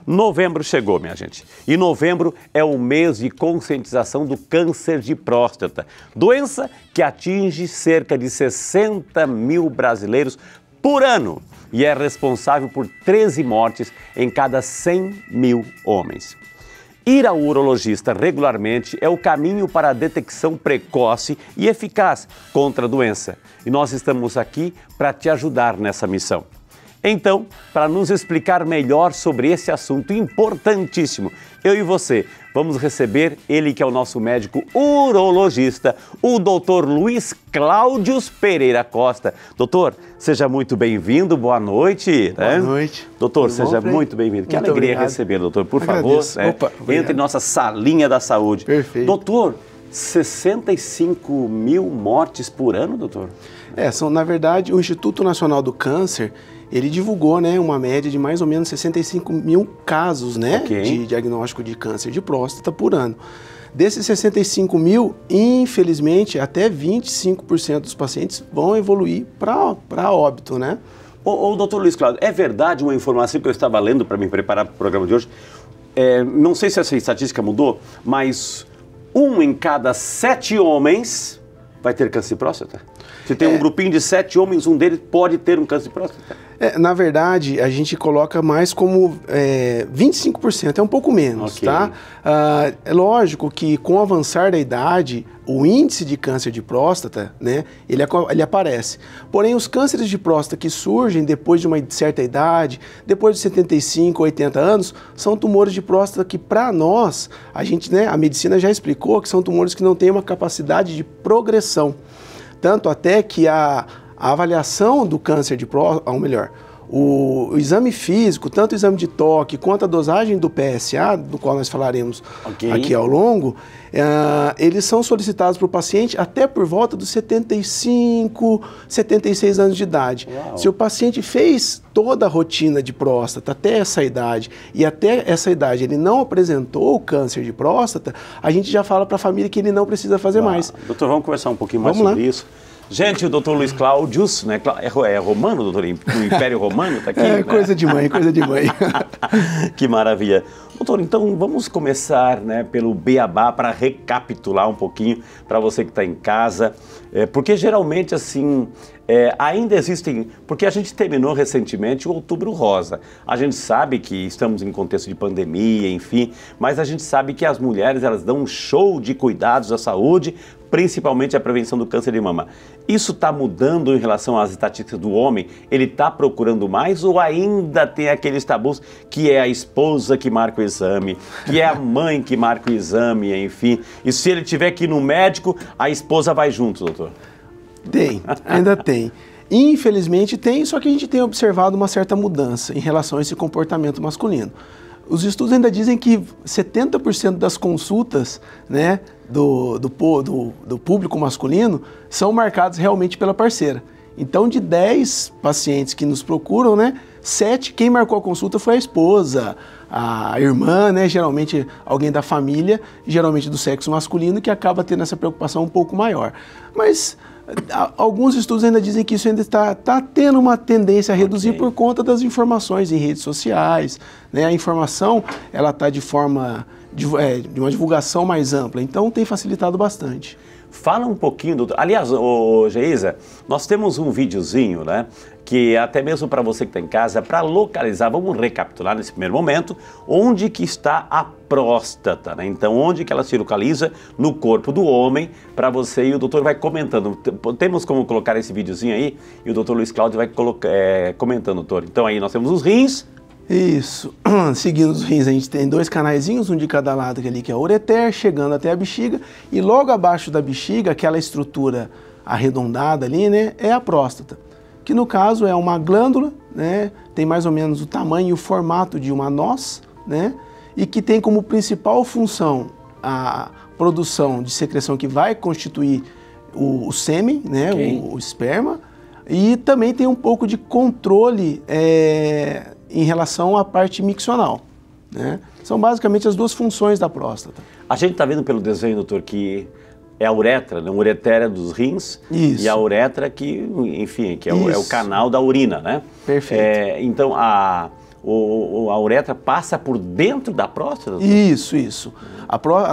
Novembro chegou, minha gente. E novembro é o mês de conscientização do câncer de próstata. Doença que atinge cerca de 60 mil brasileiros por ano e é responsável por 13 mortes em cada 100 mil homens. Ir ao urologista regularmente é o caminho para a detecção precoce e eficaz contra a doença. E nós estamos aqui para te ajudar nessa missão. Então, para nos explicar melhor sobre esse assunto importantíssimo, eu e você vamos receber ele que é o nosso médico urologista, o Dr. Luiz Cláudio Pereira Costa. Doutor, seja muito bem-vindo, boa noite. Boa noite. Doutor, seja muito bem-vindo. Que alegria receber, doutor. Por favor, entre em nossa salinha da saúde. Perfeito. Doutor, 65 mil mortes por ano, doutor? Na verdade, o Instituto Nacional do Câncer, ele divulgou, né, uma média de mais ou menos 65 mil casos, né, de diagnóstico de câncer de próstata por ano. Desses 65 mil, infelizmente, até 25% dos pacientes vão evoluir para óbito, né? Ô, doutor Luiz Cláudio, é verdade uma informação que eu estava lendo para me preparar para o programa de hoje? Não sei se essa estatística mudou, mas 1 em cada 7 homens vai ter câncer de próstata? Se tem um grupinho de 7 homens, um deles pode ter um câncer de próstata? Na verdade, a gente coloca mais como 25%, é um pouco menos, tá? É lógico que com o avançar da idade, o índice de câncer de próstata, né, ele aparece. Porém, os cânceres de próstata que surgem depois de uma certa idade, depois de 75, 80 anos, são tumores de próstata que, para nós, a medicina já explicou que são tumores que não têm uma capacidade de progressão. Tanto até que a avaliação do câncer de próstata, ou melhor, o exame físico, tanto o exame de toque quanto a dosagem do PSA, do qual nós falaremos aqui ao longo, eles são solicitados para o paciente até por volta dos 75, 76 anos de idade. Uau. Se o paciente fez toda a rotina de próstata até essa idade e até essa idade ele não apresentou o câncer de próstata, a gente já fala para a família que ele não precisa fazer mais. Doutor, vamos conversar um pouquinho mais sobre isso. Gente, o doutor Luiz Cláudio, né? É romano, doutor? Do Império Romano, está aqui? Né? Coisa de mãe, coisa de mãe. Que maravilha. Doutor, então vamos começar, né, pelo beabá para recapitular um pouquinho para você que está em casa. Porque geralmente, assim, ainda existem... Porque a gente terminou recentemente o Outubro Rosa. A gente sabe que estamos em contexto de pandemia, enfim, mas a gente sabe que as mulheres, elas dão um show de cuidados à saúde, principalmente a prevenção do câncer de mama. Isso está mudando em relação às estatísticas do homem? Ele está procurando mais ou ainda tem aqueles tabus que é a esposa que marca o exame, que é a mãe que marca o exame, enfim? E se ele tiver que ir no médico, a esposa vai junto, doutor? Tem, ainda tem. Infelizmente tem, só que a gente tem observado uma certa mudança em relação a esse comportamento masculino. Os estudos ainda dizem que 70% das consultas, né, do público masculino são marcadas realmente pela parceira. Então, de 10 pacientes que nos procuram, né, 7, quem marcou a consulta foi a esposa, a irmã, né, geralmente alguém da família, geralmente do sexo masculino, que acaba tendo essa preocupação um pouco maior. Mas alguns estudos ainda dizem que isso ainda está tendo uma tendência a reduzir por conta das informações em redes sociais, né? A informação, ela está de uma divulgação mais ampla, então tem facilitado bastante. Fala um pouquinho, doutor. Aliás, Geisa, nós temos um videozinho, né? Que até mesmo para você que está em casa, para localizar, vamos recapitular nesse primeiro momento, onde que está a próstata, né? Então, onde que ela se localiza no corpo do homem, para você, e o doutor vai comentando. Temos como colocar esse videozinho aí, e o doutor Luiz Cláudio vai comentando, doutor. Então, aí nós temos os rins. Isso, seguindo os rins a gente tem 2 canaizinhos, um de cada lado ali, que é o ureter, chegando até a bexiga, e logo abaixo da bexiga, aquela estrutura arredondada ali, né, é a próstata, que no caso é uma glândula, né, tem mais ou menos o tamanho e o formato de uma noz, né, e que tem como principal função a produção de secreção que vai constituir o sêmen, né, o esperma, e também tem um pouco de controle em relação à parte miccional, né? São basicamente as 2 funções da próstata. A gente está vendo pelo desenho, doutor, que é a uretra, né? O ureter é dos rins. Isso. E a uretra que, enfim, que é o canal da urina, né? Perfeito. Então, a uretra passa por dentro da próstata? Isso.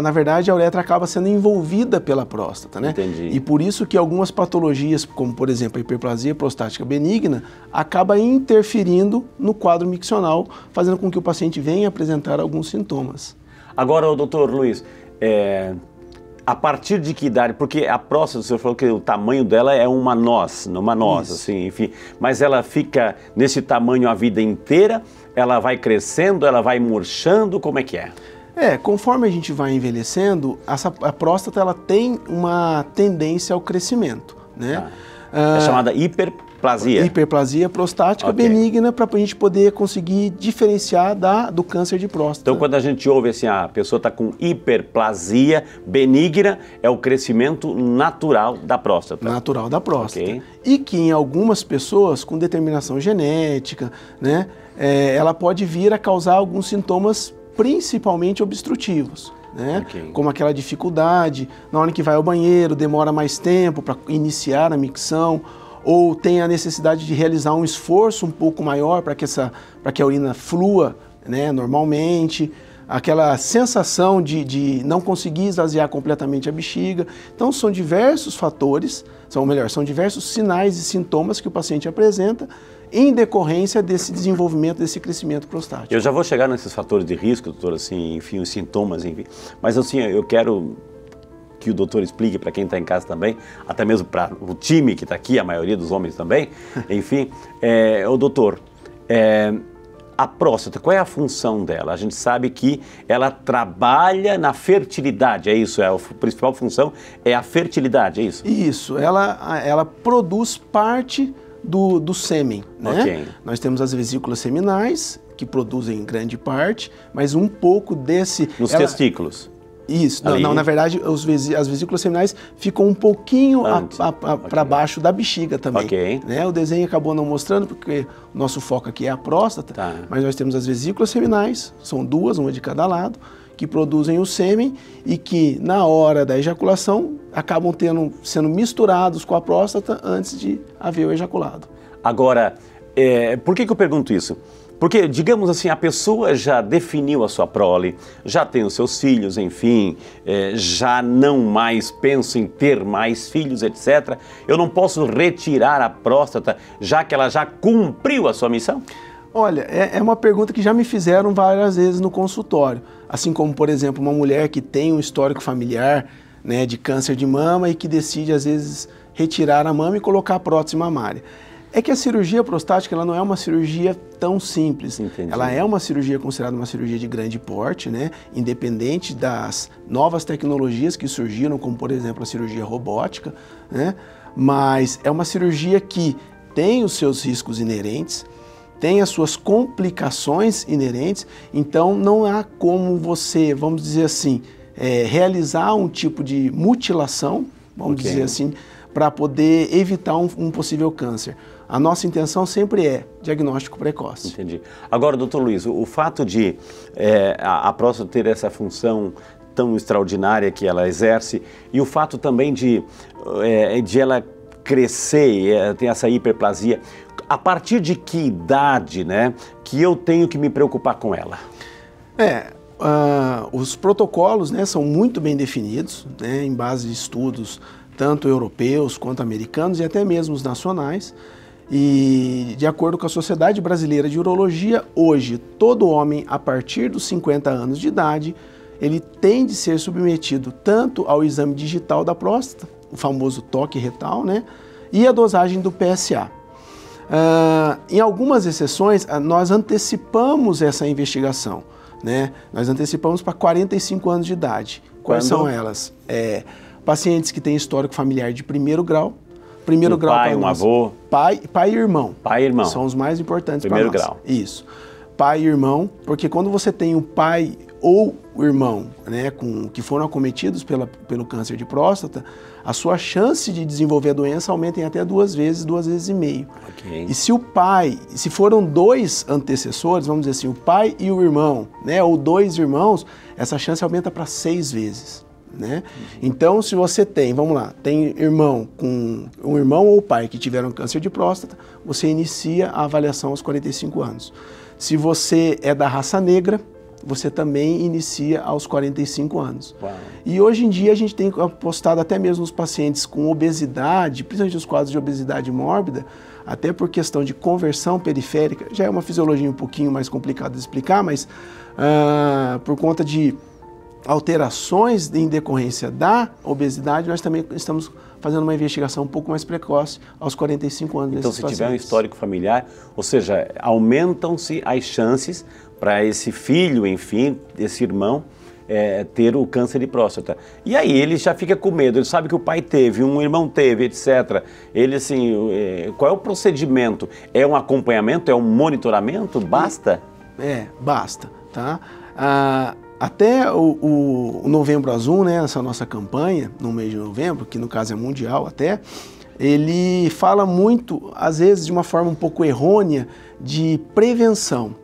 Na verdade, a uretra acaba sendo envolvida pela próstata, né? Entendi. E por isso que algumas patologias, como por exemplo a hiperplasia prostática benigna, acaba interferindo no quadro miccional, fazendo com que o paciente venha apresentar alguns sintomas. Agora, doutor Luiz, a partir de que idade? Porque a próstata, o senhor falou que o tamanho dela é uma noz, assim, enfim. Mas ela fica nesse tamanho a vida inteira? Ela vai crescendo, ela vai murchando? Como é que é? Conforme a gente vai envelhecendo, a próstata ela tem uma tendência ao crescimento, né? É chamada hiperplasia. Hiperplasia prostática benigna, para a gente poder conseguir diferenciar do câncer de próstata. Então, quando a gente ouve assim, a pessoa está com hiperplasia benigna, é o crescimento natural da próstata. Natural da próstata. E que em algumas pessoas com determinação genética, né, ela pode vir a causar alguns sintomas principalmente obstrutivos. Né? Como aquela dificuldade, na hora que vai ao banheiro, demora mais tempo para iniciar a micção, ou tem a necessidade de realizar um esforço um pouco maior para que a urina flua, né, normalmente, aquela sensação de não conseguir esvaziar completamente a bexiga. Então são diversos fatores, são diversos sinais e sintomas que o paciente apresenta em decorrência desse desenvolvimento, desse crescimento prostático. Eu já vou chegar nesses fatores de risco, doutor, assim, enfim, os sintomas, enfim. Mas assim, eu quero que o doutor explique para quem está em casa também, até mesmo para o time que está aqui, a maioria dos homens também, enfim. Doutor, a próstata, qual é a função dela? A gente sabe que ela trabalha na fertilidade, é isso? A principal função é a fertilidade, é isso? Isso, ela produz parte do sêmen, né? Nós temos as vesículas seminais, que produzem grande parte, mas um pouco desse... Nos testículos? Isso, não, na verdade as vesículas seminais ficam um pouquinho para baixo da bexiga também. Né? O desenho acabou não mostrando, porque o nosso foco aqui é a próstata, mas nós temos as vesículas seminais, são duas, uma de cada lado, que produzem o sêmen e que na hora da ejaculação acabam sendo misturados com a próstata antes de haver o ejaculado. Agora, por que eu pergunto isso? Porque, digamos assim, a pessoa já definiu a sua prole, já tem os seus filhos, enfim, já não mais pensa em ter mais filhos, etc. Eu não posso retirar a próstata, já que ela já cumpriu a sua missão? Olha, é uma pergunta que já me fizeram várias vezes no consultório. Assim como, por exemplo, uma mulher que tem um histórico familiar, né, de câncer de mama e que decide, às vezes, retirar a mama e colocar a prótese mamária. É que a cirurgia prostática ela não é uma cirurgia tão simples. Entendi. Ela é uma cirurgia considerada uma cirurgia de grande porte, né? Independente das novas tecnologias que surgiram, como por exemplo a cirurgia robótica, né? Mas é uma cirurgia que tem os seus riscos inerentes, tem as suas complicações inerentes, então não há como você, vamos dizer assim, realizar um tipo de mutilação, vamos dizer assim, para poder evitar um possível câncer. A nossa intenção sempre é diagnóstico precoce. Entendi. Agora, doutor Luiz, o fato de a próstata ter essa função tão extraordinária que ela exerce e o fato também de ela crescer, tem essa hiperplasia, a partir de que idade, né, que eu tenho que me preocupar com ela? Os protocolos, né, são muito bem definidos, né, em base de estudos tanto europeus quanto americanos e até mesmo os nacionais. E de acordo com a Sociedade Brasileira de Urologia, hoje todo homem a partir dos 50 anos de idade, ele tem de ser submetido tanto ao exame digital da próstata, o famoso toque retal, né, e a dosagem do PSA. Em algumas exceções, nós antecipamos essa investigação, né? Nós antecipamos para 45 anos de idade. Quais são elas? Pacientes que têm histórico familiar de primeiro grau. Primeiro grau pai, um avô? Pai e irmão. Pai e irmão. São os mais importantes para nós. Primeiro grau. Isso. Pai e irmão, porque quando você tem o pai ou o irmão, né, que foram acometidos pelo câncer de próstata, a sua chance de desenvolver a doença aumenta em até 2 vezes e meio. E se foram 2 antecessores, vamos dizer assim, o pai e o irmão, né, ou 2 irmãos, essa chance aumenta para 6 vezes. né? Então, se você tem, vamos lá, tem um irmão ou pai que tiveram câncer de próstata, você inicia a avaliação aos 45 anos. Se você é da raça negra, você também inicia aos 45 anos. Uau. E hoje em dia a gente tem apostado até mesmo nos pacientes com obesidade, principalmente os quadros de obesidade mórbida, até por questão de conversão periférica, já é uma fisiologia um pouquinho mais complicada de explicar, mas por conta de alterações em decorrência da obesidade, nós também estamos fazendo uma investigação um pouco mais precoce aos 45 anos. Então, se tiver um histórico familiar, ou seja, aumentam-se as chances para esse filho, enfim, esse irmão, ter o câncer de próstata. E aí ele já fica com medo, ele sabe que o pai teve, um irmão teve, etc. Ele, assim, qual é o procedimento? É um acompanhamento? É um monitoramento? Basta? Basta, tá? Até o Novembro Azul, né, essa nossa campanha, no mês de novembro, que no caso é mundial até, ele fala muito, às vezes de uma forma um pouco errônea, de prevenção.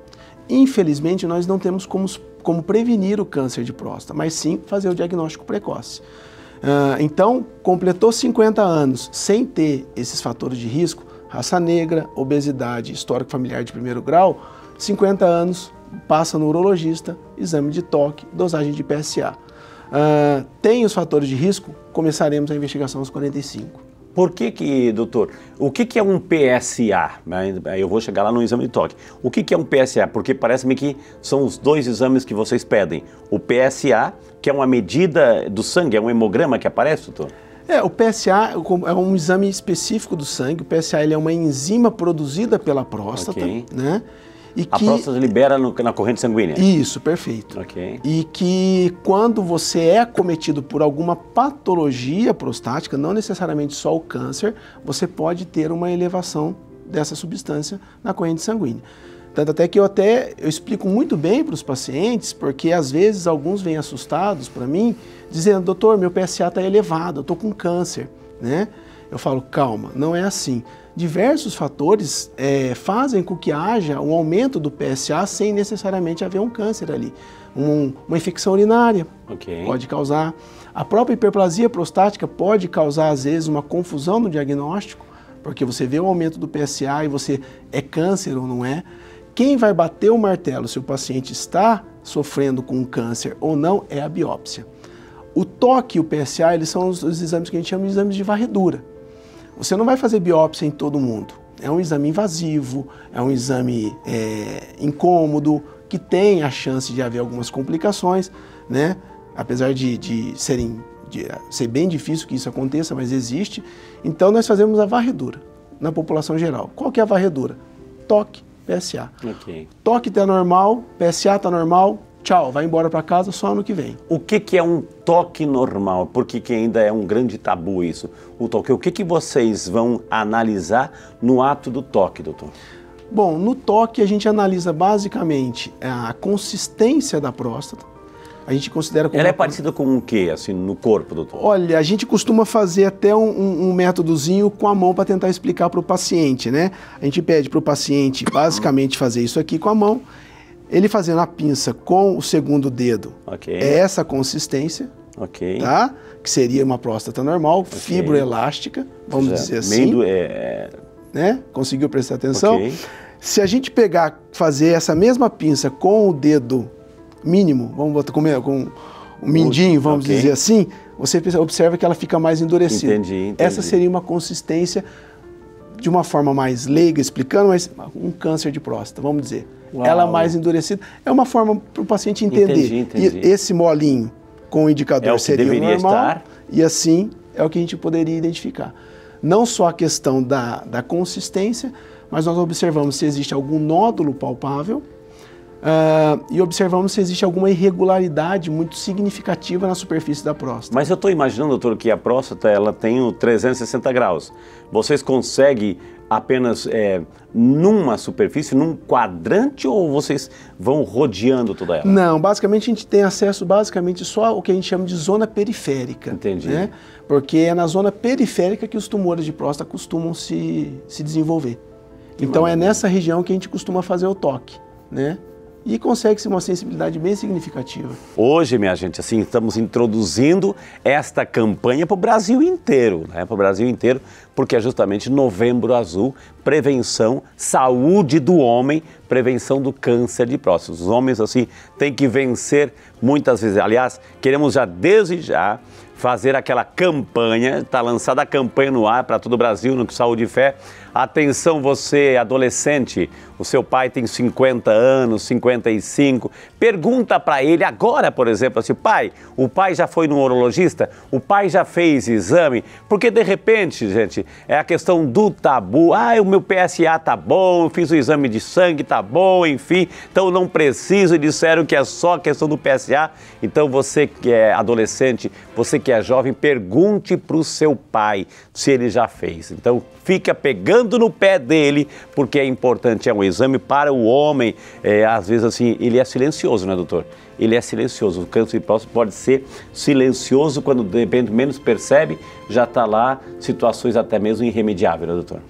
Infelizmente, nós não temos como prevenir o câncer de próstata, mas sim fazer o diagnóstico precoce. Então, completou 50 anos sem ter esses fatores de risco, raça negra, obesidade, histórico familiar de primeiro grau, 50 anos, passa no urologista, exame de toque, dosagem de PSA. Tem os fatores de risco, começaremos a investigação aos 45. Por que, doutor, o que é um PSA? Aí eu vou chegar lá no exame de toque. O que é um PSA? Porque parece-me que são os dois exames que vocês pedem. O PSA, que é uma medida do sangue, é um hemograma que aparece, doutor? O PSA é um exame específico do sangue. O PSA ele é uma enzima produzida pela próstata, né? E a próstata libera na corrente sanguínea? Isso, perfeito. E que quando você é acometido por alguma patologia prostática, não necessariamente só o câncer, você pode ter uma elevação dessa substância na corrente sanguínea. Tanto até que eu explico muito bem para os pacientes, porque às vezes alguns vêm assustados para mim, dizendo, doutor, meu PSA está elevado, eu estou com câncer, né? Eu falo, calma, não é assim. Diversos fatores fazem com que haja um aumento do PSA sem necessariamente haver um câncer ali. Uma infecção urinária pode causar. A própria hiperplasia prostática pode causar, às vezes, uma confusão no diagnóstico, porque você vê o aumento do PSA e você é câncer ou não é. Quem vai bater o martelo se o paciente está sofrendo com câncer ou não é a biópsia. O toque e o PSA, eles são os exames que a gente chama de exames de varredura. Você não vai fazer biópsia em todo mundo. É um exame invasivo, é um exame incômodo, que tem a chance de haver algumas complicações, né? Apesar de ser bem difícil que isso aconteça, mas existe. Então nós fazemos a varredura na população geral. Qual que é a varredura? Toque, PSA. Toque está normal, PSA está normal, tchau, vai embora para casa só ano que vem. O que é um toque normal? Porque que ainda é um grande tabu isso. O toque, o que vocês vão analisar no ato do toque, doutor? Bom, no toque a gente analisa basicamente a consistência da próstata. A gente considera como... Ela é parecida com o quê, assim, no corpo, doutor? Olha, a gente costuma fazer até um métodozinho com a mão para tentar explicar para o paciente, né? A gente pede para o paciente basicamente fazer isso aqui com a mão. Ele fazendo a pinça com o segundo dedo, é essa consistência, tá? Que seria uma próstata normal, fibroelástica, vamos dizer assim. Né? Conseguiu prestar atenção? Se a gente fazer essa mesma pinça com o dedo mínimo, vamos botar com o mindinho, vamos dizer assim, você observa que ela fica mais endurecida. Entendi. Essa seria uma consistência, de uma forma mais leiga explicando, mas um câncer de próstata, vamos dizer. Uau. Ela mais endurecida. É uma forma para o paciente entender. Entendi. E esse molinho com o indicador seria o normal. Estar. E assim é o que a gente poderia identificar. Não só a questão da consistência, mas nós observamos se existe algum nódulo palpável e observamos se existe alguma irregularidade muito significativa na superfície da próstata. Mas eu estou imaginando, doutor, que a próstata ela tem o 360 graus. Vocês conseguem apenas numa superfície, num quadrante, ou vocês vão rodeando toda ela? Não, basicamente a gente tem acesso só ao que a gente chama de zona periférica. Entendi. Né? Porque é na zona periférica que os tumores de próstata costumam se desenvolver. Então é nessa região que a gente costuma fazer o toque, né? e consegue-se uma sensibilidade bem significativa. Hoje, minha gente, assim, estamos introduzindo esta campanha para o Brasil inteiro, né? Para o Brasil inteiro, porque é justamente Novembro Azul, prevenção, saúde do homem, prevenção do câncer de próstata. Os homens, assim, têm que vencer muitas vezes. Aliás, queremos já, desde já, fazer aquela campanha, está lançada a campanha no ar para todo o Brasil, no Saúde e Fé. Atenção você, adolescente, o seu pai tem 50 anos, 55, pergunta para ele agora, por exemplo, assim, pai, o pai já foi no urologista? O pai já fez exame? Porque de repente, gente, é a questão do tabu, o meu PSA tá bom, eu fiz o exame de sangue, tá bom, enfim, então não preciso, e disseram que é só a questão do PSA. Então você que é adolescente, você que é jovem, pergunte para o seu pai se ele já fez. Então fica pegando no pé dele, porque é importante, é um exame para o homem. Às vezes assim, ele é silencioso, né, doutor? Ele é silencioso. O câncer de próstata pode ser silencioso quando de repente menos percebe, já está lá, situações até mesmo irremediáveis, né, doutor?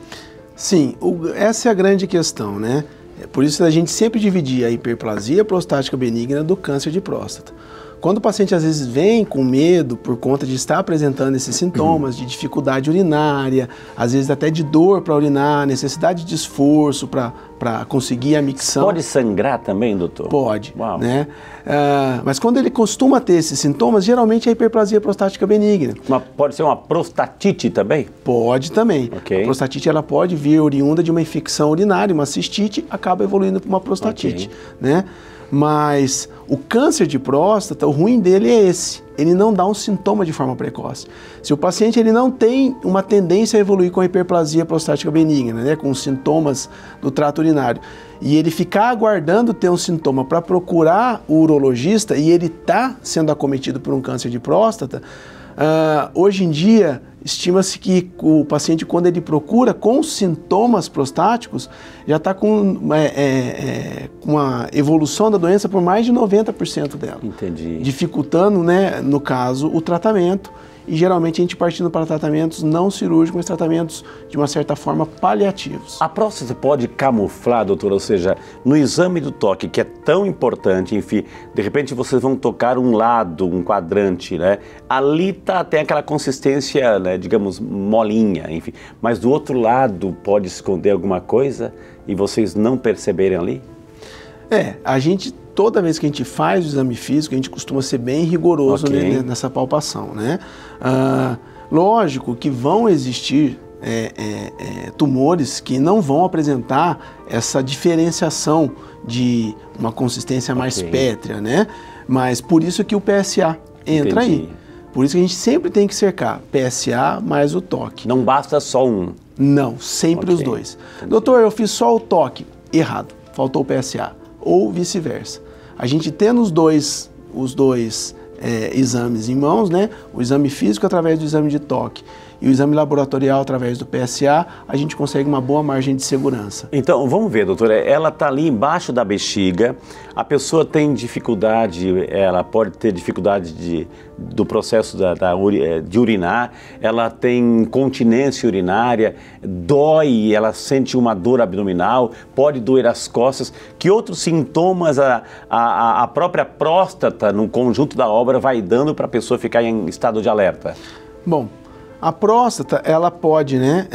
Sim, essa é a grande questão, né? Por isso a gente sempre dividir a hiperplasia prostática benigna do câncer de próstata. Quando o paciente às vezes vem com medo por conta de estar apresentando esses sintomas de dificuldade urinária, às vezes até de dor para urinar, necessidade de esforço para conseguir a micção. Pode sangrar também, doutor? Pode, Uau. né? Mas quando ele costuma ter esses sintomas, geralmente é a hiperplasia prostática benigna. Pode ser uma prostatite também? Pode também. Okay. A prostatite ela pode vir oriunda de uma infecção urinária, uma cistite, acaba evoluindo para uma prostatite, né? Mas o câncer de próstata, o ruim dele é esse, ele não dá um sintoma de forma precoce. Se o paciente ele não tem uma tendência a evoluir com a hiperplasia prostática benigna, né, com os sintomas do trato urinário, e ele ficar aguardando ter um sintoma para procurar o urologista e ele está sendo acometido por um câncer de próstata, hoje em dia estima-se que o paciente, quando ele procura com sintomas prostáticos, já está com uma evolução da doença por mais de 90% dela. Entendi. Dificultando, né, no caso, o tratamento. E geralmente a gente partindo para tratamentos não cirúrgicos, mas tratamentos de uma certa forma paliativos. A próstata pode camuflar, doutor, ou seja, no exame do toque, que é tão importante, enfim, de repente vocês vão tocar um lado, um quadrante, né? Ali tem aquela consistência, né, digamos, molinha, enfim, mas do outro lado pode esconder alguma coisa e vocês não perceberem ali? A gente, toda vez que a gente faz o exame físico, a gente costuma ser bem rigoroso, okay, né, nessa palpação, né? Lógico que vão existir tumores que não vão apresentar essa diferenciação de uma consistência mais pétrea, né? Mas por isso que o PSA entra aí. Por isso que a gente sempre tem que cercar PSA mais o toque. Não basta só um? Não, sempre os dois. Doutor, eu fiz só o toque. Errado, faltou o PSA. Ou vice-versa. A gente tendo os dois exames em mãos, né? O exame físico através do exame de toque e o exame laboratorial através do PSA, a gente consegue uma boa margem de segurança. Então, vamos ver, doutora, ela está ali embaixo da bexiga, a pessoa tem dificuldade, ela pode ter dificuldade do processo de urinar, ela tem incontinência urinária, dói, ela sente uma dor abdominal, pode doer as costas. Que outros sintomas a própria próstata, no conjunto da obra, vai dando para a pessoa ficar em estado de alerta? Bom, a próstata, ela pode, né,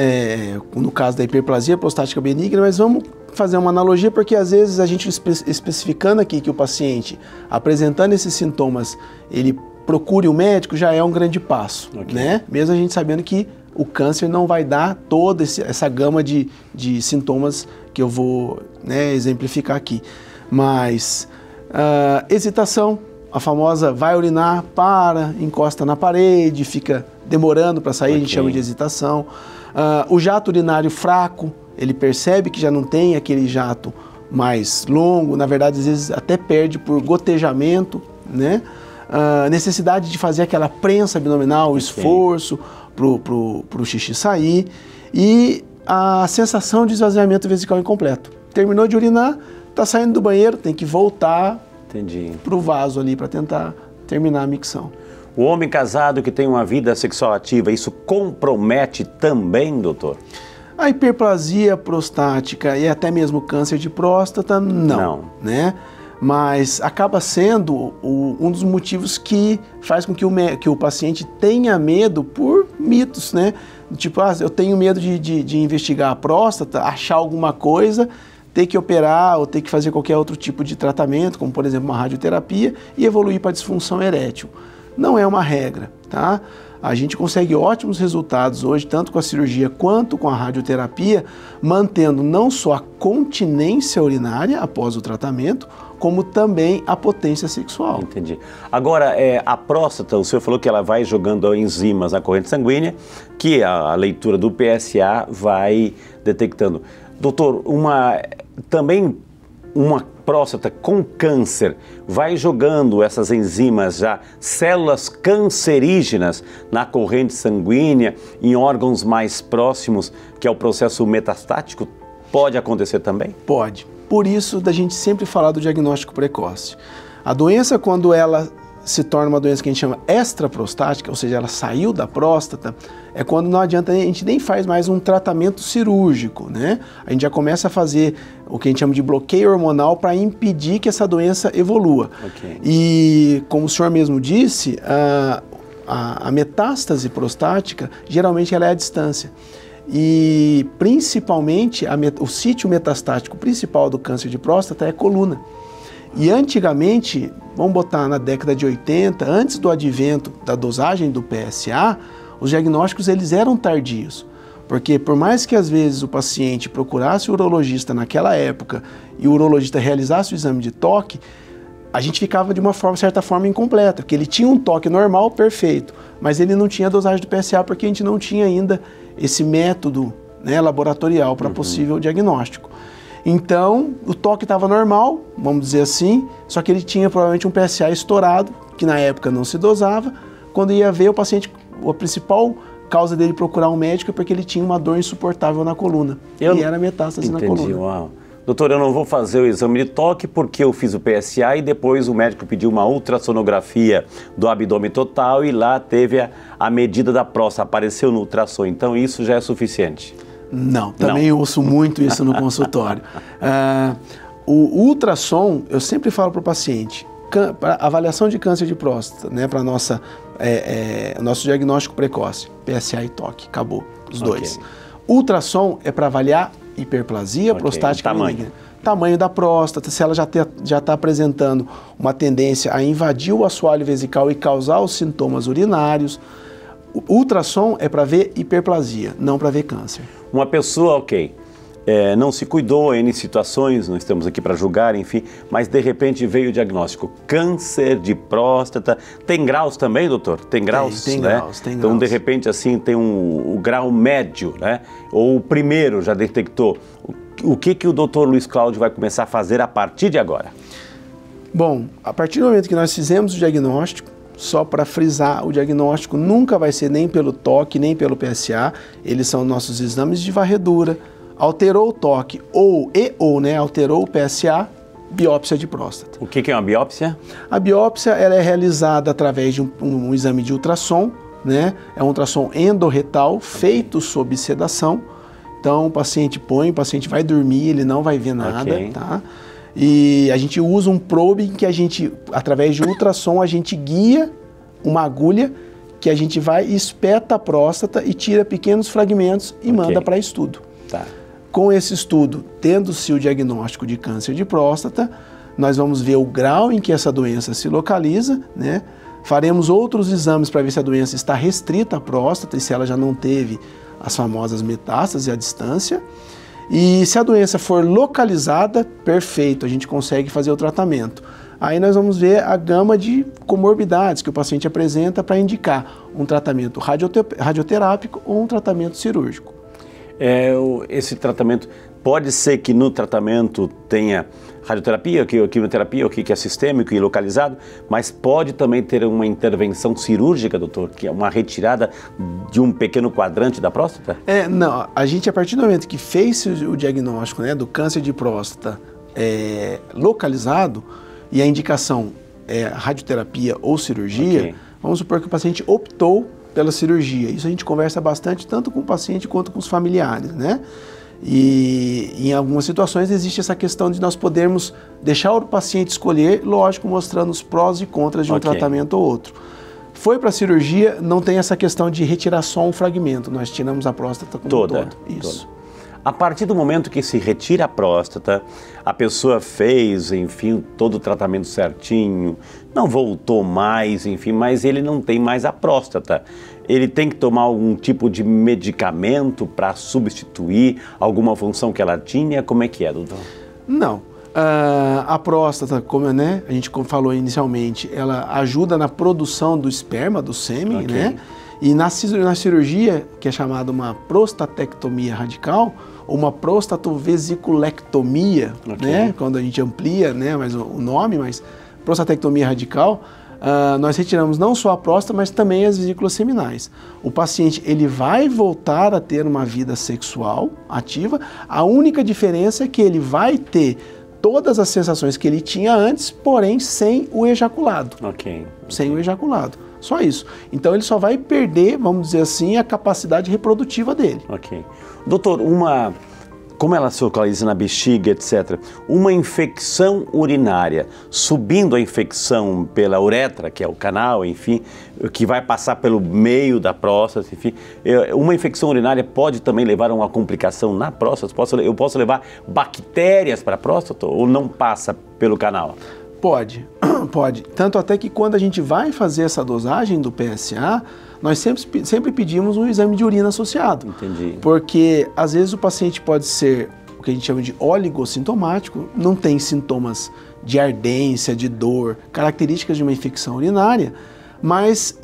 no caso da hiperplasia prostática benigna, mas vamos fazer uma analogia, porque às vezes a gente especificando aqui que o paciente, apresentando esses sintomas, ele procure o médico, já é um grande passo, né? Mesmo a gente sabendo que o câncer não vai dar toda essa gama de sintomas que eu vou, né, exemplificar aqui. Mas hesitação, a famosa vai urinar, encosta na parede, fica demorando para sair, a gente chama de hesitação. O jato urinário fraco, ele percebe que já não tem aquele jato mais longo, na verdade às vezes até perde por gotejamento, né? Necessidade de fazer aquela prensa abdominal, o esforço pro xixi sair, e a sensação de esvaziamento vesical incompleto. Terminou de urinar, está saindo do banheiro, tem que voltar para o vaso ali para tentar terminar a micção. O homem casado que tem uma vida sexual ativa, isso compromete também, doutor? A hiperplasia prostática e até mesmo câncer de próstata, não. Né? mas acaba sendo um dos motivos que faz com que o paciente tenha medo por mitos, né? Tipo, eu tenho medo de investigar a próstata, achar alguma coisa, ter que operar ou ter que fazer qualquer outro tipo de tratamento, como por exemplo uma radioterapia, e evoluir para disfunção erétil. Não é uma regra, tá? A gente consegue ótimos resultados hoje, tanto com a cirurgia quanto com a radioterapia, mantendo não só a continência urinária após o tratamento, como também a potência sexual. Entendi. Agora, a próstata, o senhor falou que ela vai jogando enzimas na corrente sanguínea, que a leitura do PSA vai detectando. Doutor, também uma próstata com câncer vai jogando essas enzimas já, células cancerígenas na corrente sanguínea, em órgãos mais próximos, que é o processo metastático? Pode acontecer também? Pode. Por isso, da gente sempre falar do diagnóstico precoce. A doença, quando ela se torna uma doença que a gente chama extraprostática, ou seja, ela saiu da próstata, é quando não adianta, a gente nem faz mais um tratamento cirúrgico, né? A gente já começa a fazer o que a gente chama de bloqueio hormonal para impedir que essa doença evolua. Okay. E, como o senhor mesmo disse, a metástase prostática, geralmente ela é à distância. E, principalmente, o sítio metastático principal do câncer de próstata é a coluna. E antigamente, vamos botar na década de 80, antes do advento da dosagem do PSA, os diagnósticos eles eram tardios. Porque por mais que às vezes o paciente procurasse o urologista naquela época e o urologista realizasse o exame de toque, a gente ficava de uma certa forma incompleta, porque ele tinha um toque normal, perfeito, mas ele não tinha dosagem do PSA porque a gente não tinha ainda esse método, né, laboratorial para possível diagnóstico. Então, o toque estava normal, vamos dizer assim, só que ele tinha provavelmente um PSA estourado, que na época não se dosava. Quando ia ver o paciente, a principal causa dele procurar um médico é porque ele tinha uma dor insuportável na coluna. E era metástase na coluna. Uau. Doutor, eu não vou fazer o exame de toque porque eu fiz o PSA e depois o médico pediu uma ultrassonografia do abdômen total e lá teve a medida da próstata, apareceu no ultrassom. Então isso já é suficiente? Não, também ouço muito isso no consultório. O ultrassom, eu sempre falo para o paciente, para avaliação de câncer de próstata, né, para o nosso diagnóstico precoce, PSA e toque, acabou, os dois. Ultrassom é para avaliar hiperplasia prostática maligna. Tamanho da próstata, se ela já está apresentando uma tendência a invadir o assoalho vesical e causar os sintomas urinários. O ultrassom é para ver hiperplasia, não para ver câncer. Uma pessoa, não se cuidou em situações, não estamos aqui para julgar, enfim, mas de repente veio o diagnóstico, câncer de próstata. Tem graus também, doutor? Tem graus? Tem né? graus, tem então, graus. de repente, assim, tem o grau médio, né? Ou o primeiro já detectou. O que o doutor Luiz Cláudio vai começar a fazer a partir de agora? Bom, a partir do momento que nós fizemos o diagnóstico, só para frisar, o diagnóstico nunca vai ser nem pelo toque, nem pelo PSA, eles são nossos exames de varredura. Alterou o toque ou alterou o PSA, biópsia de próstata. O que é uma biópsia? A biópsia ela é realizada através de um exame de ultrassom, né? É um ultrassom endorretal feito sob sedação. Então o paciente vai dormir, ele não vai ver nada, tá? E a gente usa um probe em que a gente, através de ultrassom, a gente guia uma agulha que a gente vai e espeta a próstata e tira pequenos fragmentos e manda para estudo. Tá. Com esse estudo, tendo-se o diagnóstico de câncer de próstata, nós vamos ver o grau em que essa doença se localiza, né? Faremos outros exames para ver se a doença está restrita à próstata e se ela já não teve as famosas metástases à distância. E se a doença for localizada, perfeito, a gente consegue fazer o tratamento. Aí nós vamos ver a gama de comorbidades que o paciente apresenta para indicar um tratamento radioterápico ou um tratamento cirúrgico. Esse tratamento, pode ser que no tratamento tenha radioterapia, quimioterapia, o que é sistêmico e localizado, mas pode também ter uma intervenção cirúrgica, doutor, que é uma retirada de um pequeno quadrante da próstata? Não, a gente a partir do momento que fez o diagnóstico, né, do câncer de próstata localizado e a indicação é radioterapia ou cirurgia, vamos supor que o paciente optou pela cirurgia. Isso a gente conversa bastante tanto com o paciente quanto com os familiares, né? E em algumas situações existe essa questão de nós podermos deixar o paciente escolher, lógico, mostrando os prós e contras de um tratamento ou outro. Foi para a cirurgia, não tem essa questão de retirar só um fragmento, nós tiramos a próstata como toda. Isso. Toda. A partir do momento que se retira a próstata, a pessoa fez, enfim, todo o tratamento certinho, não voltou mais, enfim, mas ele não tem mais a próstata. Ele tem que tomar algum tipo de medicamento para substituir alguma função que ela tinha? Como é que é, doutor? Não. A próstata, como a gente falou inicialmente, ela ajuda na produção do esperma, do sêmen, né? E na cirurgia, que é chamada uma prostatectomia radical, ou uma prostatovesiculectomia, né? Quando a gente amplia, né, mas o nome, mas prostatectomia radical, nós retiramos não só a próstata, mas também as vesículas seminais. O paciente, ele vai voltar a ter uma vida sexual ativa, a única diferença é que ele vai ter todas as sensações que ele tinha antes, porém sem o ejaculado. Sem o ejaculado. Só isso. Então ele só vai perder, vamos dizer assim, a capacidade reprodutiva dele. Doutor, como ela se localiza na bexiga, etc., uma infecção urinária, subindo a infecção pela uretra, que é o canal, enfim, que vai passar pelo meio da próstata, enfim, uma infecção urinária pode também levar a uma complicação na próstata? Eu posso levar bactérias para a próstata ou não passa pelo canal? Pode. Tanto até que quando a gente vai fazer essa dosagem do PSA, nós sempre pedimos um exame de urina associado. Entendi. Porque às vezes o paciente pode ser o que a gente chama de oligossintomático, não tem sintomas de ardência, de dor, características de uma infecção urinária, mas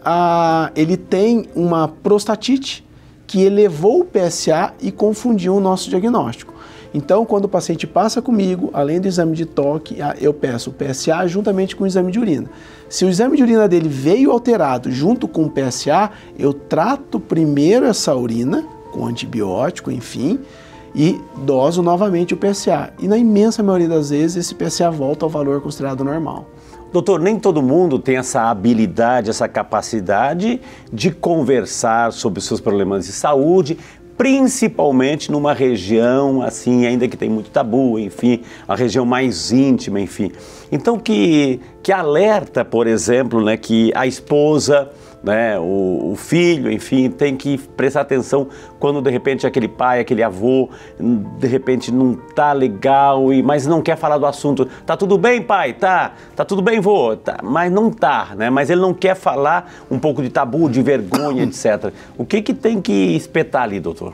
ele tem uma prostatite que elevou o PSA e confundiu o nosso diagnóstico. Então, quando o paciente passa comigo, além do exame de toque, eu peço o PSA juntamente com o exame de urina. Se o exame de urina dele veio alterado junto com o PSA, eu trato primeiro essa urina com antibiótico, enfim, e doso novamente o PSA. E na imensa maioria das vezes, esse PSA volta ao valor considerado normal. Doutor, nem todo mundo tem essa habilidade, essa capacidade de conversar sobre os seus problemas de saúde, principalmente numa região, assim, ainda que tem muito tabu, enfim, a região mais íntima, enfim. Então, que alerta, por exemplo, né, que a esposa, né, o filho, enfim, tem que prestar atenção quando, de repente, aquele pai, aquele avô, de repente, não tá legal, mas não quer falar do assunto. Tá tudo bem, pai? Tá tudo bem, vô? Tá, mas não tá, né? Mas ele não quer falar um pouco de tabu, de vergonha, etc. O que tem que espetar ali, doutor?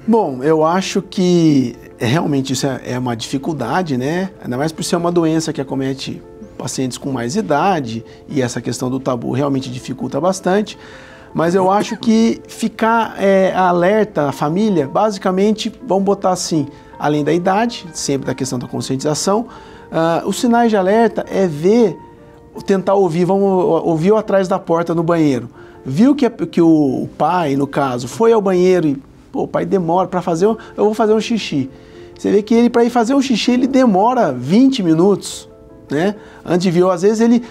Bom, eu acho que realmente isso é uma dificuldade, né? Ainda mais por ser uma doença que acomete pacientes com mais idade, e essa questão do tabu realmente dificulta bastante, mas eu acho que ficar alerta, a família, basicamente, vamos botar assim, além da idade, sempre da questão da conscientização, os sinais de alerta é tentar ouvir, ouvir atrás da porta no banheiro, viu que o pai, no caso, foi ao banheiro e, pô, o pai demora para fazer, eu vou fazer um xixi, você vê que ele, para ir fazer um xixi, ele demora 20 minutos, né? Antes viu, às vezes ele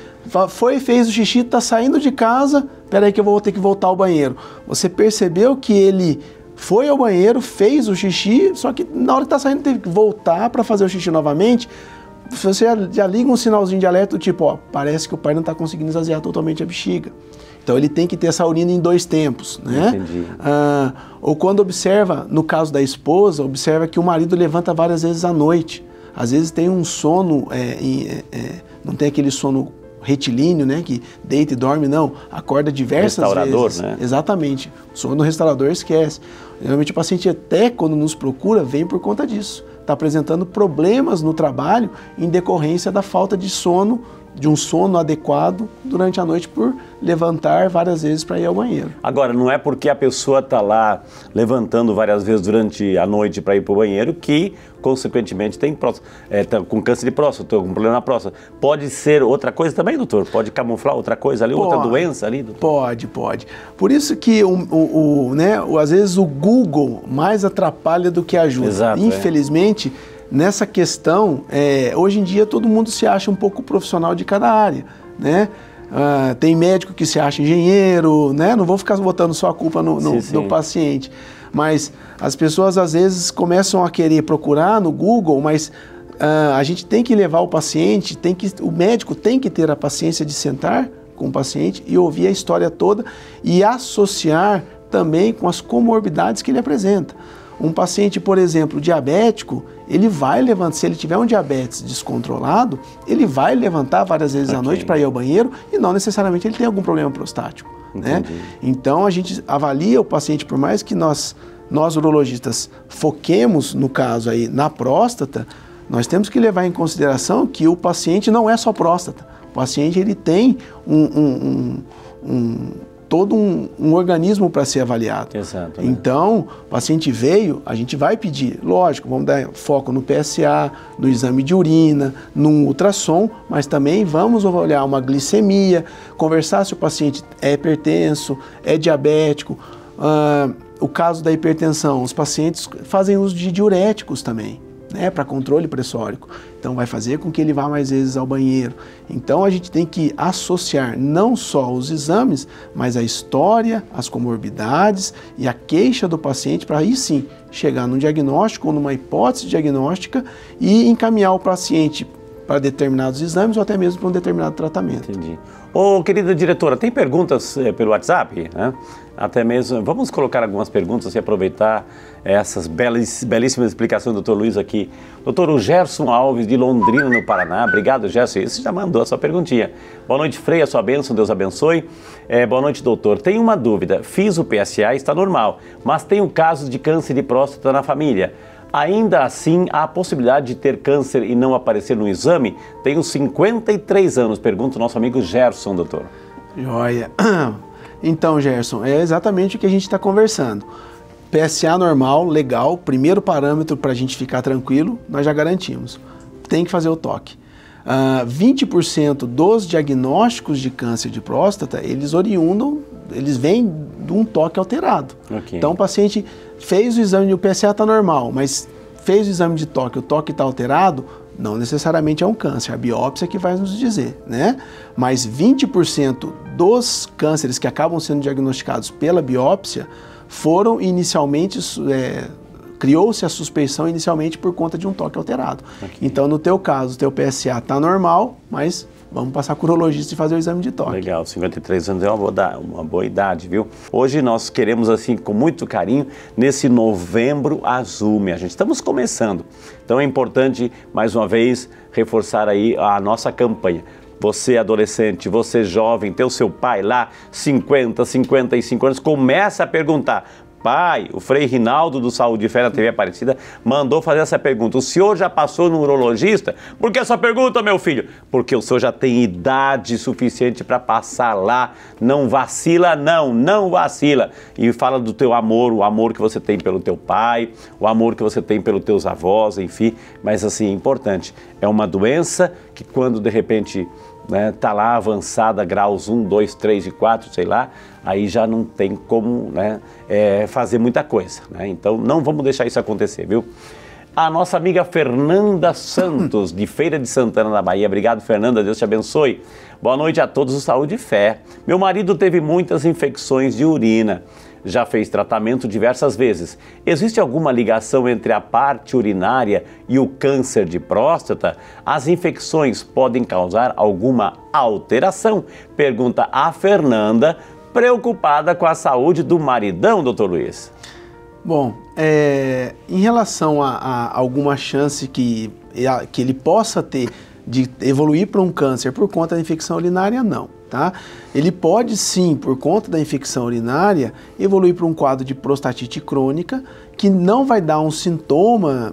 fez o xixi, está saindo de casa, peraí que eu vou ter que voltar ao banheiro. Você percebeu que ele foi ao banheiro, fez o xixi, só que na hora que está saindo teve que voltar para fazer o xixi novamente. Você já liga um sinalzinho de alerta do tipo, ó, parece que o pai não está conseguindo esvaziar totalmente a bexiga. Então ele tem que ter essa urina em 2 tempos, né? Entendi. Ou quando observa, no caso da esposa, observa que o marido levanta várias vezes à noite. Às vezes tem um sono, não tem aquele sono retilíneo, né, que deita e dorme, não, acorda diversas vezes. Né? Exatamente. Sono restaurador esquece. Realmente o paciente até quando nos procura vem por conta disso. Está apresentando problemas no trabalho em decorrência da falta de sono, de um sono adequado durante a noite por levantar várias vezes para ir ao banheiro. Agora, não é porque a pessoa está lá levantando várias vezes durante a noite para ir para o banheiro que, consequentemente, tem tá com câncer de próstata, com problema na próstata. Pode ser outra coisa também, doutor? Pode camuflar outra coisa ali, outra doença ali, doutor? Pode. Por isso que, às vezes, o Google mais atrapalha do que ajuda. Exato, infelizmente, nessa questão, hoje em dia todo mundo se acha um pouco profissional de cada área, né? Tem médico que se acha engenheiro, né? Não vou ficar botando só a culpa no paciente. Mas as pessoas às vezes começam a querer procurar no Google, mas a gente tem que levar o paciente, o médico tem que ter a paciência de sentar com o paciente e ouvir a história toda e associar também com as comorbidades que ele apresenta. Um paciente, por exemplo, diabético, ele vai levantar, se ele tiver um diabetes descontrolado, ele vai levantar várias vezes à noite para ir ao banheiro e não necessariamente ele tem algum problema prostático, né? Então a gente avalia o paciente, por mais que nós urologistas foquemos, no caso aí, na próstata, nós temos que levar em consideração que o paciente não é só próstata. O paciente ele tem todo um organismo para ser avaliado. Exato, né? Então, o paciente veio, a gente vai pedir, lógico, vamos dar foco no PSA, no exame de urina, no ultrassom, mas também vamos olhar uma glicemia, conversar se o paciente é hipertenso, é diabético. O caso da hipertensão, os pacientes fazem uso de diuréticos também, né, para controle pressórico. Então vai fazer com que ele vá mais vezes ao banheiro. Então a gente tem que associar não só os exames, mas a história, as comorbidades e a queixa do paciente para aí sim chegar num diagnóstico ou numa hipótese diagnóstica e encaminhar o paciente para determinados exames ou até mesmo para um determinado tratamento. Entendi. Ô, querida diretora, tem perguntas pelo WhatsApp? Né? Até mesmo, vamos colocar algumas perguntas e aproveitar essas belíssimas explicações do Dr. Luiz aqui. Doutor Gerson Alves, de Londrina, no Paraná. Obrigado, Gerson. Esse já mandou a sua perguntinha. Boa noite, Frei, a sua bênção, Deus abençoe. Boa noite, doutor. Tenho uma dúvida. Fiz o PSA, está normal, mas tenho casos de câncer de próstata na família. Ainda assim, há a possibilidade de ter câncer e não aparecer no exame? Tenho 53 anos, pergunta o nosso amigo Gerson, doutor. Joia. Então, Gerson, é exatamente o que a gente está conversando. PSA normal, legal, primeiro parâmetro para a gente ficar tranquilo, nós já garantimos. Tem que fazer o toque. 20% dos diagnósticos de câncer de próstata, eles vêm de um toque alterado. Okay. Então o paciente fez o exame, o PSA está normal, mas fez o exame de toque, o toque está alterado, não necessariamente é um câncer, a biópsia que vai nos dizer, né? Mas 20% dos cânceres que acabam sendo diagnosticados pela biópsia foram inicialmente, criou-se a suspeição inicialmente por conta de um toque alterado. Okay. Então, no teu caso, o teu PSA está normal, mas vamos passar com o urologista e fazer o exame de toque. Legal, 53 anos é uma boa idade, viu? Hoje nós queremos, assim, com muito carinho, nesse Novembro Azul, minha gente. Estamos começando. Então é importante, mais uma vez, reforçar aí a nossa campanha. Você adolescente, você jovem, tem o seu pai lá, 50, 55 anos, começa a perguntar: pai, o Frei Rinaldo do Saúde e Fé na TV Aparecida mandou fazer essa pergunta. O senhor já passou no urologista? Por que essa pergunta, meu filho? Porque o senhor já tem idade suficiente para passar lá. Não vacila, não vacila. E fala do teu amor, o amor que você tem pelo teu pai, o amor que você tem pelos teus avós, enfim. Mas assim, importante, é uma doença que quando de repente tá lá avançada, graus 1, 2, 3 e 4, sei lá, aí já não tem como fazer muita coisa, né? Então não vamos deixar isso acontecer, viu? A nossa amiga Fernanda Santos, de Feira de Santana, na Bahia. Obrigado, Fernanda, Deus te abençoe. Boa noite a todos do Saúde e Fé. Meu marido teve muitas infecções de urina. Já fez tratamento diversas vezes. Existe alguma ligação entre a parte urinária e o câncer de próstata? As infecções podem causar alguma alteração? Pergunta a Fernanda, preocupada com a saúde do maridão, doutor Luiz. Bom, em relação a alguma chance que ele possa ter de evoluir para um câncer por conta da infecção urinária, não. Tá? Ele pode sim, por conta da infecção urinária, evoluir para um quadro de prostatite crônica, que não vai dar um sintoma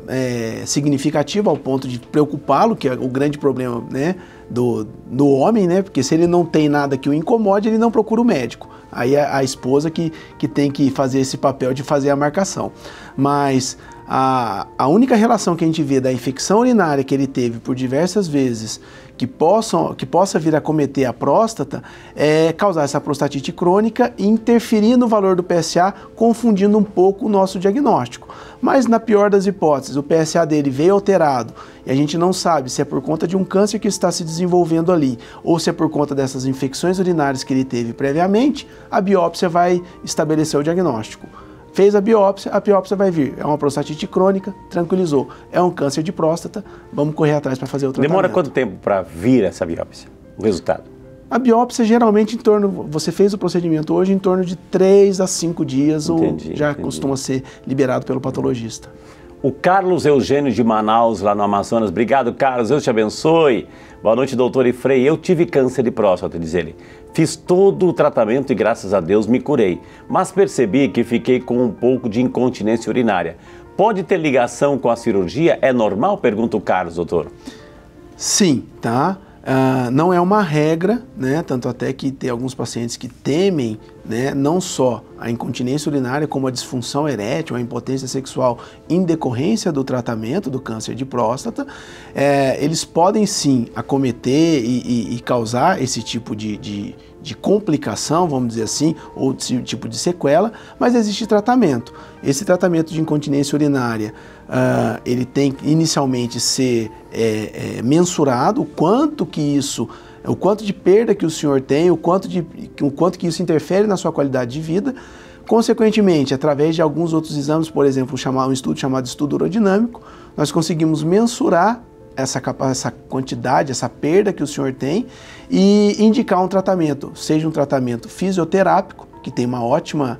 significativo ao ponto de preocupá-lo, que é o grande problema, né, do homem, né? Porque se ele não tem nada que o incomode, ele não procura o médico. Aí é a esposa que tem que fazer esse papel de fazer a marcação. Mas a única relação que a gente vê da infecção urinária que ele teve por diversas vezes que possa vir a acometer a próstata é causar essa prostatite crônica e interferir no valor do PSA, confundindo um pouco o nosso diagnóstico. Mas na pior das hipóteses, o PSA dele veio alterado e a gente não sabe se é por conta de um câncer que está se desenvolvendo ali ou se é por conta dessas infecções urinárias que ele teve previamente, a biópsia vai estabelecer o diagnóstico. Fez a biópsia vai vir. É uma prostatite crônica, tranquilizou. É um câncer de próstata, vamos correr atrás para fazer o tratamento. Demora quanto tempo para vir essa biópsia, o resultado? A biópsia geralmente você fez o procedimento hoje em torno de 3 a 5 dias, entendi. Costuma ser liberado pelo patologista. O Carlos Eugênio de Manaus, lá no Amazonas. Obrigado, Carlos, Deus te abençoe. Boa noite, doutor Ifrei. Eu tive câncer de próstata, diz ele. Fiz todo o tratamento e graças a Deus me curei. Mas percebi que fiquei com um pouco de incontinência urinária. Pode ter ligação com a cirurgia? É normal? Pergunta o Carlos, doutor. Sim, tá? Não é uma regra, né? Tanto até que tem alguns pacientes que temem, né, não só a incontinência urinária, como a disfunção erétil, a impotência sexual em decorrência do tratamento do câncer de próstata. Eles podem sim acometer e causar esse tipo de complicação, vamos dizer assim, ou esse tipo de sequela, mas existe tratamento. Esse tratamento de incontinência urinária, ele tem que inicialmente ser mensurado, o quanto de perda que o senhor tem, o quanto que isso interfere na sua qualidade de vida. Consequentemente, através de alguns outros exames, por exemplo, um estudo chamado estudo urodinâmico, nós conseguimos mensurar essa quantidade, essa perda que o senhor tem e indicar um tratamento, seja um tratamento fisioterápico, que tem uma ótima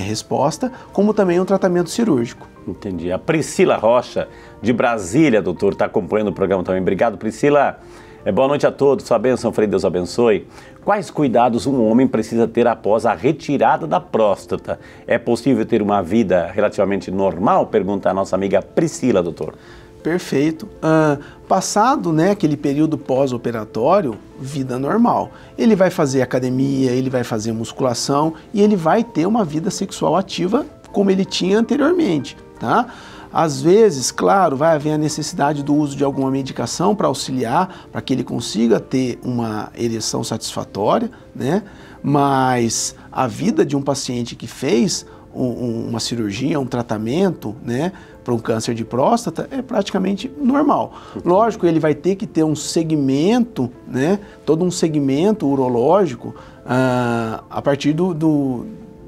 resposta, como também um tratamento cirúrgico. Entendi. A Priscila Rocha, de Brasília, doutor, está acompanhando o programa também. Obrigado, Priscila. Boa noite a todos. Sua bênção, Frei, Deus abençoe. Quais cuidados um homem precisa ter após a retirada da próstata? É possível ter uma vida relativamente normal? Pergunta a nossa amiga Priscila, doutor. Perfeito. Passado, né, aquele período pós-operatório, vida normal. Ele vai fazer academia, ele vai fazer musculação e ele vai ter uma vida sexual ativa como ele tinha anteriormente, tá? Às vezes, claro, vai haver a necessidade do uso de alguma medicação para auxiliar, para que ele consiga ter uma ereção satisfatória, né? Mas a vida de um paciente que fez uma cirurgia, um tratamento, né, para um câncer de próstata é praticamente normal. Lógico, ele vai ter que ter um segmento, né, todo um segmento urológico a partir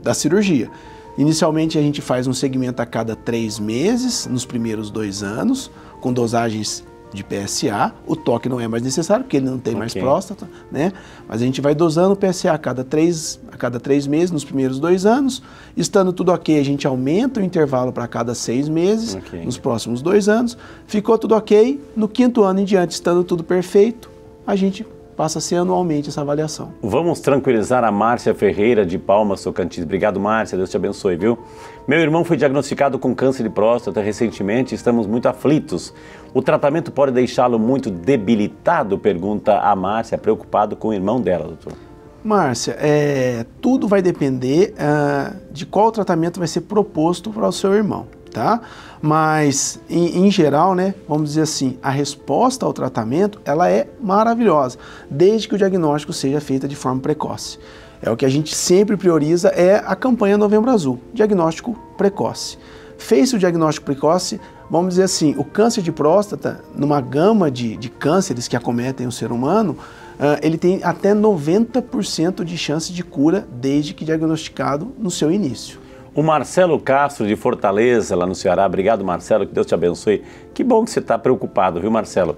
da cirurgia. Inicialmente a gente faz um segmento a cada 3 meses, nos primeiros 2 anos, com dosagens de PSA. O toque não é mais necessário, porque ele não tem mais próstata, né? Mas a gente vai dosando o PSA a cada 3 meses, nos primeiros 2 anos. Estando tudo ok, a gente aumenta o intervalo para cada 6 meses, nos próximos 2 anos. Ficou tudo ok, no 5º ano em diante, estando tudo perfeito, a gente passa a ser anualmente essa avaliação. Vamos tranquilizar a Márcia Ferreira de Palmas, Tocantins. Obrigado, Márcia, Deus te abençoe, viu? Meu irmão foi diagnosticado com câncer de próstata recentemente, estamos muito aflitos. O tratamento pode deixá-lo muito debilitado? Pergunta a Márcia, preocupado com o irmão dela, doutor. Márcia, tudo vai depender de qual tratamento vai ser proposto para o seu irmão, tá? Mas, em geral, né, vamos dizer assim, a resposta ao tratamento, ela é maravilhosa, desde que o diagnóstico seja feito de forma precoce. O que a gente sempre prioriza é a campanha Novembro Azul, diagnóstico precoce. Fez-se o diagnóstico precoce, vamos dizer assim, o câncer de próstata, numa gama de cânceres que acometem o ser humano, ele tem até 90% de chance de cura desde que diagnosticado no seu início. O Marcelo Castro, de Fortaleza, lá no Ceará. Obrigado, Marcelo, que Deus te abençoe. Que bom que você está preocupado, viu, Marcelo?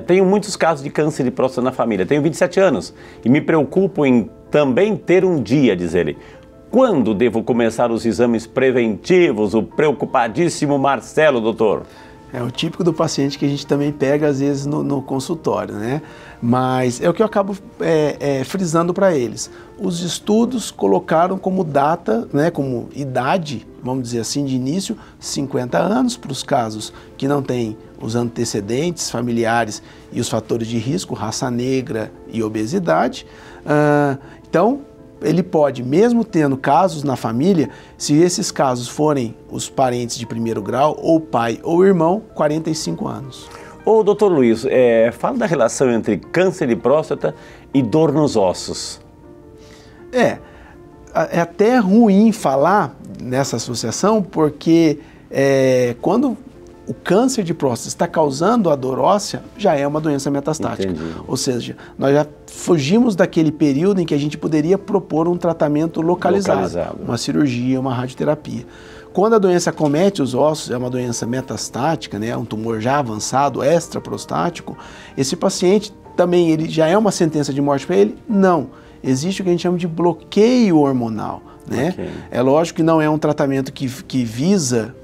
Tenho muitos casos de câncer de próstata na família. Tenho 27 anos e me preocupo em também ter um dia, diz ele. Quando devo começar os exames preventivos? O preocupadíssimo Marcelo, doutor. É o típico do paciente que a gente também pega às vezes no consultório, né? Mas é o que eu acabo frisando para eles. Os estudos colocaram como data, né, como idade, vamos dizer assim, de início, 50 anos para os casos que não têm os antecedentes familiares e os fatores de risco, raça negra e obesidade. Então, ele pode, mesmo tendo casos na família, se esses casos forem os parentes de primeiro grau, ou pai ou irmão, 45 anos. Ô, doutor Luiz, fala da relação entre câncer de próstata e dor nos ossos. É até ruim falar nessa associação, porque quando o câncer de próstata está causando a dor óssea, já é uma doença metastática. Entendi. Ou seja, nós já fugimos daquele período em que a gente poderia propor um tratamento localizado. Uma cirurgia, uma radioterapia. Quando a doença acomete os ossos, é uma doença metastática, né, um tumor já avançado, extraprostático, esse paciente também, ele já é uma sentença de morte para ele? Não. Existe o que a gente chama de bloqueio hormonal. Né? Okay. É lógico que não é um tratamento que visa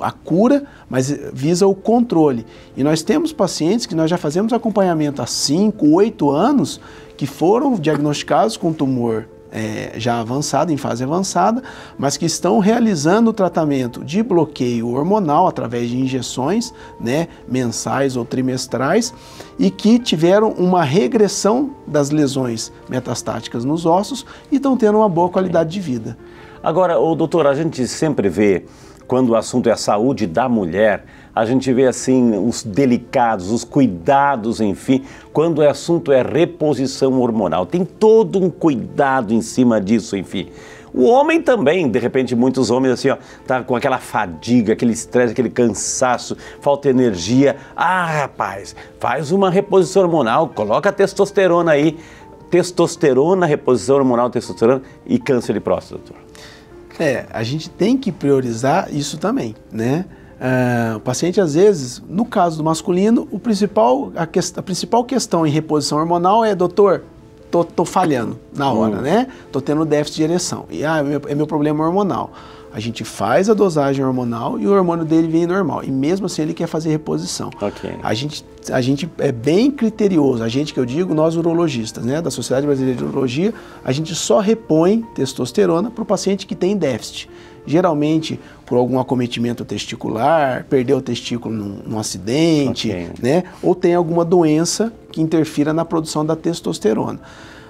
a cura, mas visa o controle. E nós temos pacientes que nós já fazemos acompanhamento há 5, 8 anos, que foram diagnosticados com tumor já avançado, em fase avançada, mas que estão realizando o tratamento de bloqueio hormonal através de injeções, né, mensais ou trimestrais, e que tiveram uma regressão das lesões metastáticas nos ossos e estão tendo uma boa qualidade de vida. Agora, doutor, a gente sempre vê, quando o assunto é a saúde da mulher, a gente vê assim os delicados, os cuidados, enfim, quando o assunto é reposição hormonal. Tem todo um cuidado em cima disso, enfim. O homem também, de repente, muitos homens assim, ó, tá com aquela fadiga, aquele estresse, aquele cansaço, falta energia. Ah, rapaz, faz uma reposição hormonal, coloca testosterona aí. Testosterona, reposição hormonal, testosterona e câncer de próstata, doutor. A gente tem que priorizar isso também, né? O paciente, às vezes, no caso do masculino, a principal questão em reposição hormonal é, doutor, tô falhando na hora, né? Tô tendo déficit de ereção. E é meu problema hormonal. A gente faz a dosagem hormonal e o hormônio dele vem normal. E mesmo assim ele quer fazer reposição. Okay. A gente é bem criterioso. A gente, que eu digo, nós urologistas, né, da Sociedade Brasileira de Urologia, a gente só repõe testosterona para o paciente que tem déficit. Geralmente por algum acometimento testicular, perdeu o testículo num acidente, okay, né, ou tem alguma doença que interfira na produção da testosterona.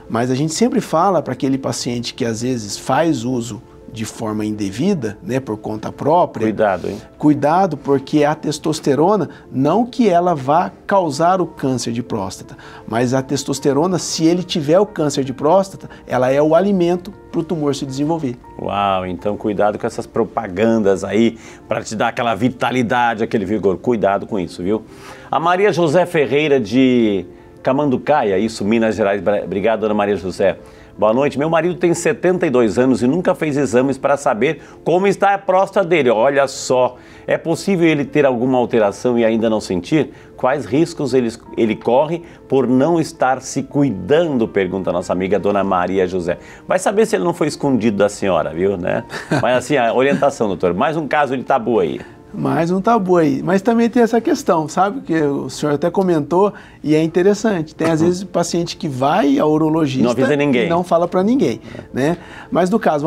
Mas a gente sempre fala para aquele paciente que às vezes faz uso de forma indevida, né, por conta própria. Cuidado, hein? Cuidado, porque a testosterona, não que ela vá causar o câncer de próstata, mas a testosterona, se ele tiver o câncer de próstata, ela é o alimento para o tumor se desenvolver. Uau, então cuidado com essas propagandas aí, para te dar aquela vitalidade, aquele vigor. Cuidado com isso, viu? A Maria José Ferreira de Camanducaia, isso, Minas Gerais. Obrigado, dona Maria José. Boa noite. Meu marido tem 72 anos e nunca fez exames para saber como está a próstata dele. Olha só, é possível ele ter alguma alteração e ainda não sentir? Quais riscos ele corre por não estar se cuidando? Pergunta a nossa amiga dona Maria José. Vai saber se ele não foi escondido da senhora, viu, né? Mas assim, a orientação, doutor. Mais um caso de tabu aí. Mais um tabu aí. Mas também tem essa questão, sabe? Que o senhor até comentou e é interessante. Tem às vezes paciente que vai ao urologista não avisa ninguém, e não fala para ninguém, né? Mas no caso,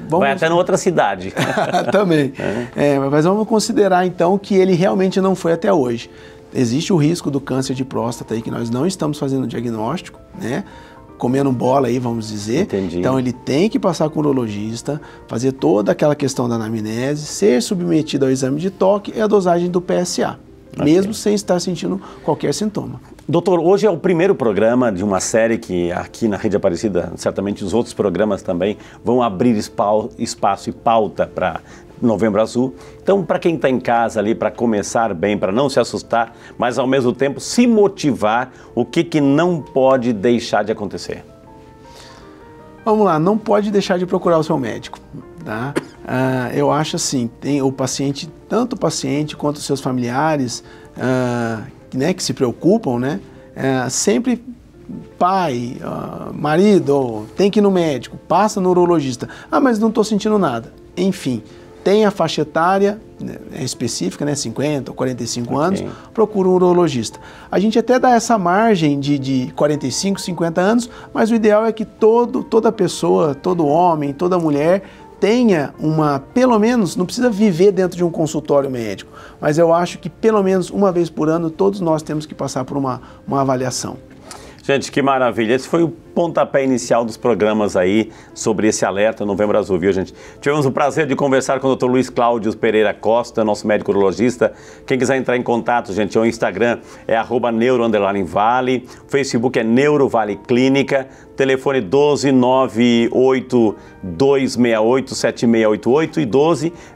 vai até em outra cidade. Também. Mas vamos considerar então que ele realmente não foi até hoje. Existe o risco do câncer de próstata aí que nós não estamos fazendo diagnóstico, né? Comendo bola aí, vamos dizer. Entendi. Então ele tem que passar com o urologista, fazer toda aquela questão da anamnese, ser submetido ao exame de toque e a dosagem do PSA, mesmo sem estar sentindo qualquer sintoma. Doutor, hoje é o primeiro programa de uma série que aqui na Rede Aparecida, certamente os outros programas também vão abrir espaço e pauta para Novembro Azul. Então, para quem está em casa ali, para começar bem, para não se assustar, mas ao mesmo tempo se motivar, o que não pode deixar de acontecer? Vamos lá, não pode deixar de procurar o seu médico, tá? Eu acho assim, tem o paciente, tanto o paciente quanto os seus familiares, né, que se preocupam, né? Sempre pai, marido, tem que ir no médico, passa no urologista. Mas não estou sentindo nada. Enfim, tem a faixa etária específica, né, 50 ou 45 anos, procura um urologista. A gente até dá essa margem de 45, 50 anos, mas o ideal é que toda pessoa, todo homem, toda mulher tenha pelo menos, não precisa viver dentro de um consultório médico, mas eu acho que pelo menos uma vez por ano todos nós temos que passar por uma avaliação. Gente, que maravilha. Esse foi o pontapé inicial dos programas aí sobre esse alerta Novembro Azul, viu, gente? Tivemos o prazer de conversar com o Dr. Luiz Cláudio Pereira Costa, nosso médico urologista. Quem quiser entrar em contato, gente, o Instagram é @neuro_vale, o Facebook é Neurovale Clínica, telefone 12-98268-7688 e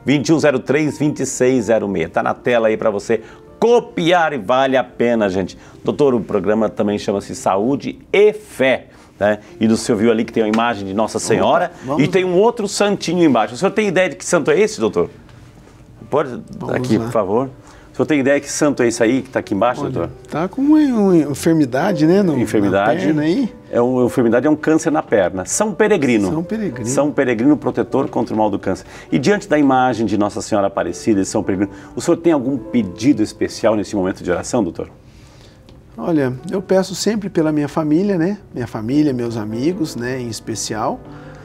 12-2103-2606. Tá na tela aí para você copiar e vale a pena, gente. Doutor, o programa também chama-se Saúde e Fé, né? E o senhor viu ali que tem uma imagem de Nossa Senhora e tem um outro santinho embaixo. O senhor tem ideia de que santo é esse, doutor? Pode aqui, por favor. O senhor tem ideia que santo é esse aí que está aqui embaixo, doutor? Tá com uma enfermidade, né? Enfermidade. Na perna aí. Uma enfermidade é um câncer na perna. São Peregrino. São Peregrino. São Peregrino, protetor contra o mal do câncer. E diante da imagem de Nossa Senhora Aparecida e São Peregrino, o senhor tem algum pedido especial nesse momento de oração, doutor? Olha, eu peço sempre pela minha família, né? Minha família, meus amigos, né? Em especial.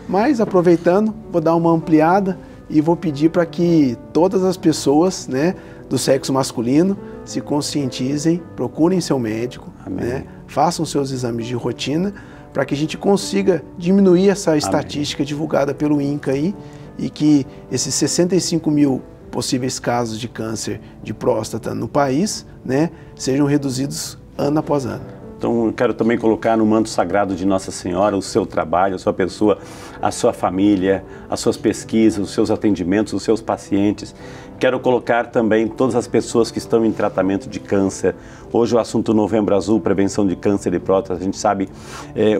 Mas aproveitando, vou dar uma ampliada e vou pedir para que todas as pessoas, né? Do sexo masculino se conscientizem, procurem seu médico, né? Façam seus exames de rotina para que a gente consiga diminuir essa estatística divulgada pelo INCA aí e que esses 65 mil possíveis casos de câncer de próstata no país, né, sejam reduzidos ano após ano. Então, eu quero também colocar no manto sagrado de Nossa Senhora o seu trabalho, a sua pessoa, a sua família, as suas pesquisas, os seus atendimentos, os seus pacientes. Quero colocar também todas as pessoas que estão em tratamento de câncer. Hoje o assunto Novembro Azul, prevenção de câncer de próstata, a gente sabe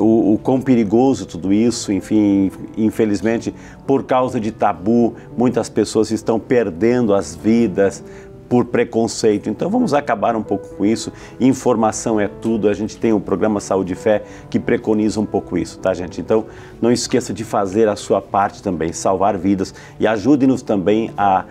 o quão perigoso tudo isso, enfim, infelizmente, por causa de tabu, muitas pessoas estão perdendo as vidas por preconceito. Então vamos acabar um pouco com isso. Informação é tudo. A gente tem o programa Saúde e Fé que preconiza um pouco isso, tá, gente? Então não esqueça de fazer a sua parte também, salvar vidas, e ajude-nos também a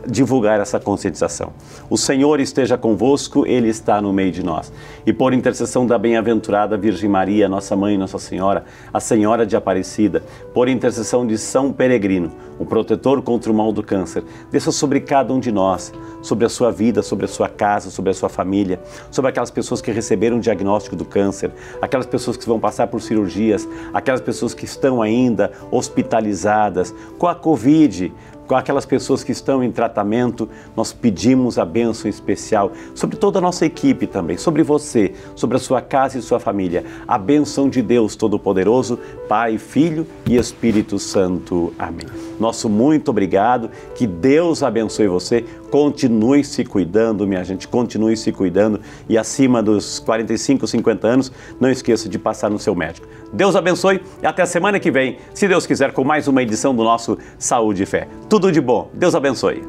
divulgar essa conscientização. O Senhor esteja convosco, Ele está no meio de nós. E por intercessão da bem-aventurada Virgem Maria, nossa Mãe, Nossa Senhora, a Senhora de Aparecida, por intercessão de São Peregrino, o protetor contra o mal do câncer, desça sobre cada um de nós, sobre a sua vida, sobre a sua casa, sobre a sua família, sobre aquelas pessoas que receberam o diagnóstico do câncer, aquelas pessoas que vão passar por cirurgias, aquelas pessoas que estão ainda hospitalizadas com a Covid, com aquelas pessoas que estão em tratamento. Nós pedimos a bênção especial sobre toda a nossa equipe também, sobre você, sobre a sua casa e sua família. A bênção de Deus Todo-Poderoso, Pai, Filho e Espírito Santo. Amém. Nosso muito obrigado, que Deus abençoe você, continue se cuidando, minha gente, continue se cuidando, e acima dos 45, 50 anos, não esqueça de passar no seu médico. Deus abençoe e até a semana que vem, se Deus quiser, com mais uma edição do nosso Saúde e Fé. Tudo de bom. Deus abençoe.